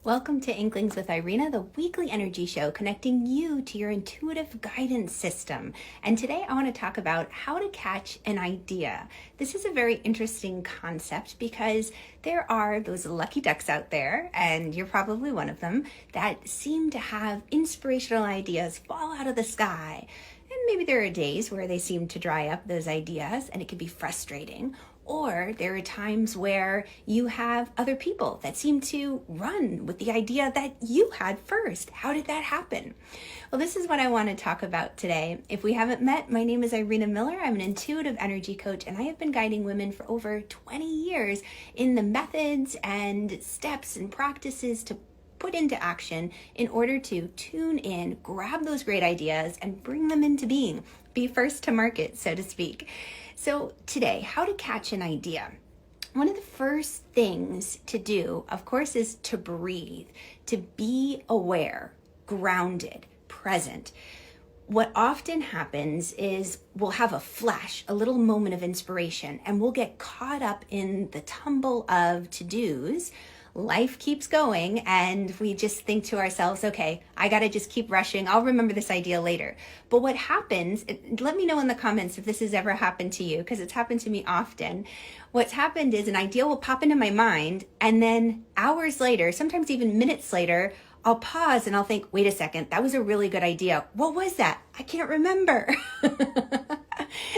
Welcome to Inklings with Irena, the weekly energy show connecting you to your intuitive guidance system. And today I want to talk about how to catch an idea. This is a very interesting concept because there are those lucky ducks out there, and you're probably one of them, that seem to have inspirational ideas fall out of the sky. And maybe there are days where they seem to dry up those ideas and it can be frustrating. Or there are times where you have other people that seem to run with the idea that you had first. How did that happen? Well, this is what I want to talk about today. If we haven't met, my name is Irena Miller. I'm an intuitive energy coach, and I have been guiding women for over 20 years in the methods and steps and practices to put into action in order to tune in, grab those great ideas, and bring them into being. Be first to market, so to speak. So today, how to catch an idea. One of the first things to do, of course, is to breathe, to be aware, grounded, present. What often happens is we'll have a flash, a little moment of inspiration, and we'll get caught up in the tumble of to-dos. Life keeps going, and we just think to ourselves, okay, I got to just keep rushing. I'll remember this idea later. But what happens, let me know in the comments if this has ever happened to you, because it's happened to me often. What's happened is an idea will pop into my mind, and then hours later, sometimes even minutes later, I'll pause and I'll think, wait a second, that was a really good idea. What was that? I can't remember.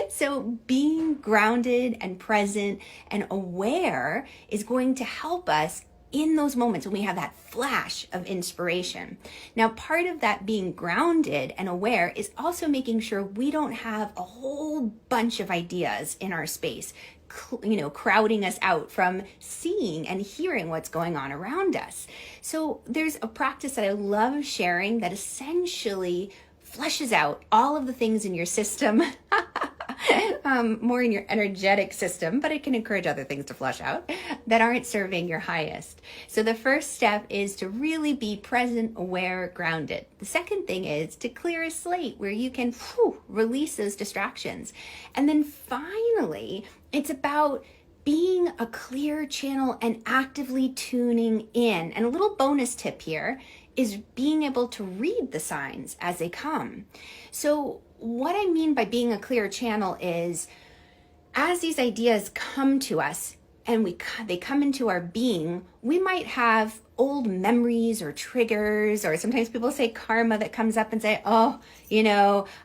So being grounded and present and aware is going to help us in those moments when we have that flash of inspiration. Now, part of that being grounded and aware is also making sure we don't have a whole bunch of ideas in our space, crowding us out from seeing and hearing what's going on around us. So there's a practice that I love sharing that essentially flushes out all of the things in your system, more in your energetic system, but it can encourage other things to flush out that aren't serving your highest. So the first step is to really be present, aware, grounded. The second thing is to clear a slate where you can release those distractions. And then finally, it's about being a clear channel and actively tuning in. And a little bonus tip here is being able to read the signs as they come. So what I mean by being a clear channel is as these ideas come to us and they come into our being, we might have old memories or triggers, or sometimes people say karma that comes up and say, oh,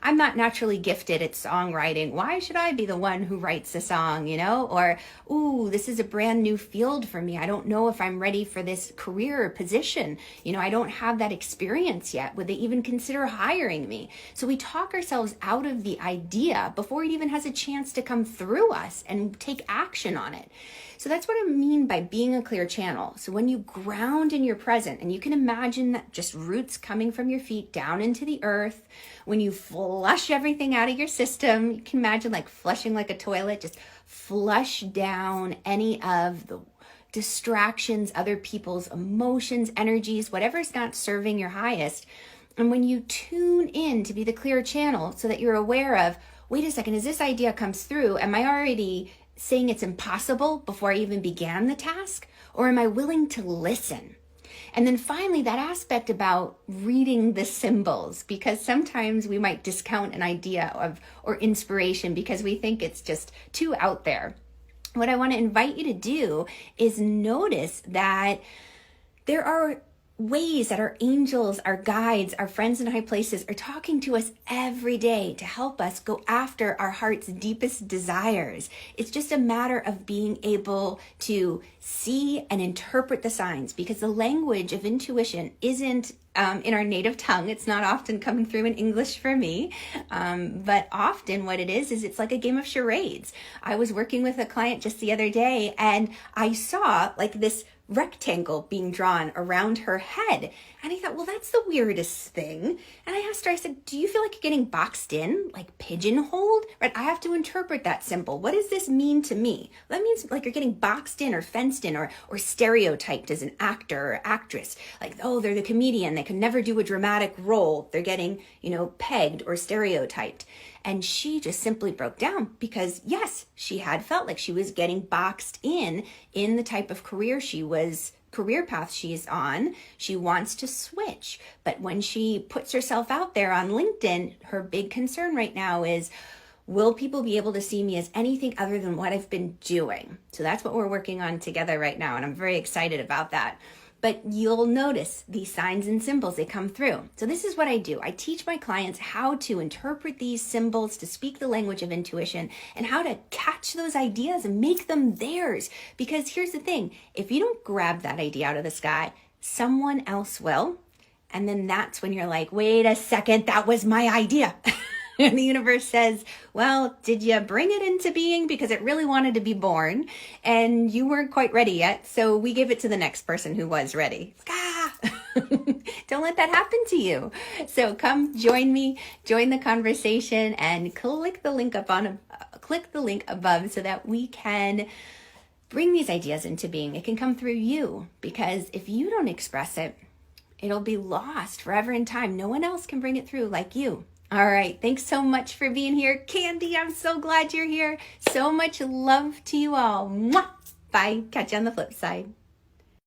I'm not naturally gifted at songwriting. Why should I be the one who writes the song, Or, ooh, this is a brand new field for me. I don't know if I'm ready for this career or position. I don't have that experience yet. Would they even consider hiring me? So we talk ourselves out of the idea before it even has a chance to come through us and take action on it. So that's what I mean by being a clear channel. So when you ground in your present, and you can imagine that just roots coming from your feet down into the earth, when you flush everything out of your system, you can imagine like flushing like a toilet, just flush down any of the distractions, other people's emotions, energies, whatever's not serving your highest. And when you tune in to be the clear channel so that you're aware of, wait a second, as this idea comes through, am I already saying it's impossible before I even began the task? Or am I willing to listen? And then finally, that aspect about reading the symbols, because sometimes we might discount an idea or inspiration because we think it's just too out there. What I want to invite you to do is notice that there are ways that our angels, our guides, our friends in high places are talking to us every day to help us go after our heart's deepest desires. It's just a matter of being able to see and interpret the signs, because the language of intuition isn't in our native tongue. It's not often coming through in English for me, but often what it is it's like a game of charades. I was working with a client just the other day, and I saw like this rectangle being drawn around her head. And I thought, well, that's the weirdest thing. And I asked her, I said, do you feel like you're getting boxed in, like pigeonholed? Right? I have to interpret that symbol. What does this mean to me? Well, that means like you're getting boxed in or fenced in or stereotyped as an actor or actress. Like, oh, they're the comedian. They can never do a dramatic role. They're getting, pegged or stereotyped. And she just simply broke down because, yes, she had felt like she was getting boxed in the type of career she was career path she's on, she wants to switch. But when she puts herself out there on LinkedIn, her big concern right now is, will people be able to see me as anything other than what I've been doing? So that's what we're working on together right now, and I'm very excited about that. But you'll notice these signs and symbols, they come through. So this is what I do. I teach my clients how to interpret these symbols, to speak the language of intuition, and how to catch those ideas and make them theirs. Because here's the thing, if you don't grab that idea out of the sky, someone else will. And then that's when you're like, wait a second, that was my idea. And the universe says, well, did you bring it into being because it really wanted to be born and you weren't quite ready yet? So we give it to the next person who was ready. Don't let that happen to you. So come join me, join the conversation, and click the link above so that we can bring these ideas into being. It can come through you, because if you don't express it, it'll be lost forever in time. No one else can bring it through like you. All right. Thanks so much for being here. Candy, I'm so glad you're here. So much love to you all. Mwah! Bye. Catch you on the flip side.